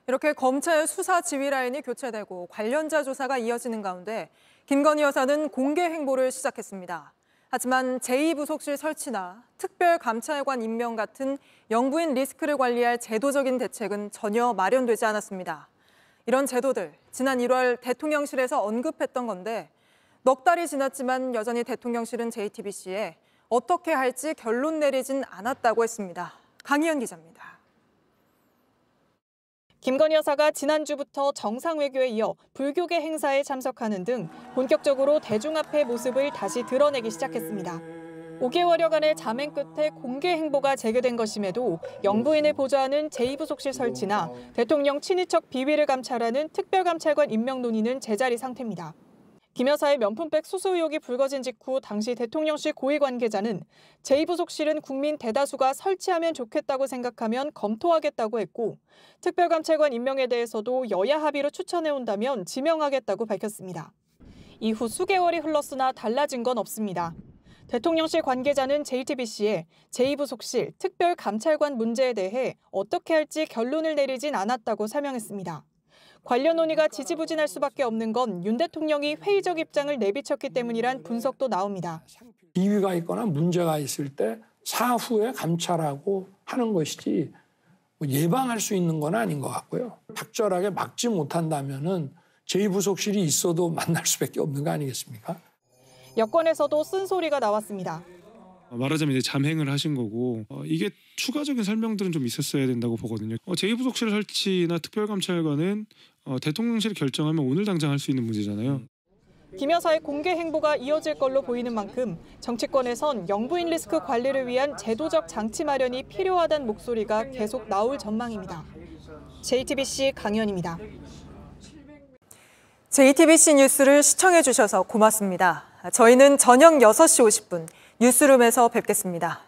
이렇게 검찰 수사 지휘 라인이 교체되고 관련자 조사가 이어지는 가운데 김건희 여사는 공개 행보를 시작했습니다. 하지만 제2부속실 설치나 특별감찰관 임명 같은 영부인 리스크를 관리할 제도적인 대책은 전혀 마련되지 않았습니다. 이런 제도들, 지난 1월 대통령실에서 언급했던 건데 넉 달이 지났지만 여전히 대통령실은 JTBC에 어떻게 할지 결론 내리진 않았다고 했습니다. 강희연 기자입니다. 김건희 여사가 지난주부터 정상외교에 이어 불교계 행사에 참석하는 등 본격적으로 대중 앞의 모습을 다시 드러내기 시작했습니다. 5개월여간의 잠행 끝에 공개 행보가 재개된 것임에도 영부인을 보좌하는 제2부속실 설치나 대통령 친인척 비위를 감찰하는 특별감찰관 임명 논의는 제자리 상태입니다. 김 여사의 명품백 수수 의혹이 불거진 직후 당시 대통령실 고위 관계자는 제2부속실은 국민 대다수가 설치하면 좋겠다고 생각하면 검토하겠다고 했고 특별감찰관 임명에 대해서도 여야 합의로 추천해온다면 지명하겠다고 밝혔습니다. 이후 수개월이 흘렀으나 달라진 건 없습니다. 대통령실 관계자는 JTBC에 제2부속실 특별감찰관 문제에 대해 어떻게 할지 결론을 내리진 않았다고 설명했습니다. 관련 논의가 지지부진할 수밖에 없는 건 윤 대통령이 회의적 입장을 내비쳤기 때문이란 분석도 나옵니다. 비위가 있거나 문제가 있을 때 사후에 감찰하고 하는 것이지 예방할 수 있는 건 아닌 것 같고요. 적절하게 막지 못한다면은 제2부속실이 있어도 만날 수밖에 없는 거 아니겠습니까? 여권에서도 쓴소리가 나왔습니다. 말하자면 이제 잠행을 하신 거고 이게 추가적인 설명들은 좀 있었어야 된다고 보거든요. 제2부속실 설치나 특별감찰관은 대통령실이 결정하면 오늘 당장 할 수 있는 문제잖아요. 김 여사의 공개 행보가 이어질 걸로 보이는 만큼 정치권에선 영부인 리스크 관리를 위한 제도적 장치 마련이 필요하다는 목소리가 계속 나올 전망입니다. JTBC 강희연입니다. JTBC 뉴스를 시청해 주셔서 고맙습니다. 저희는 저녁 6시 50분 뉴스룸에서 뵙겠습니다.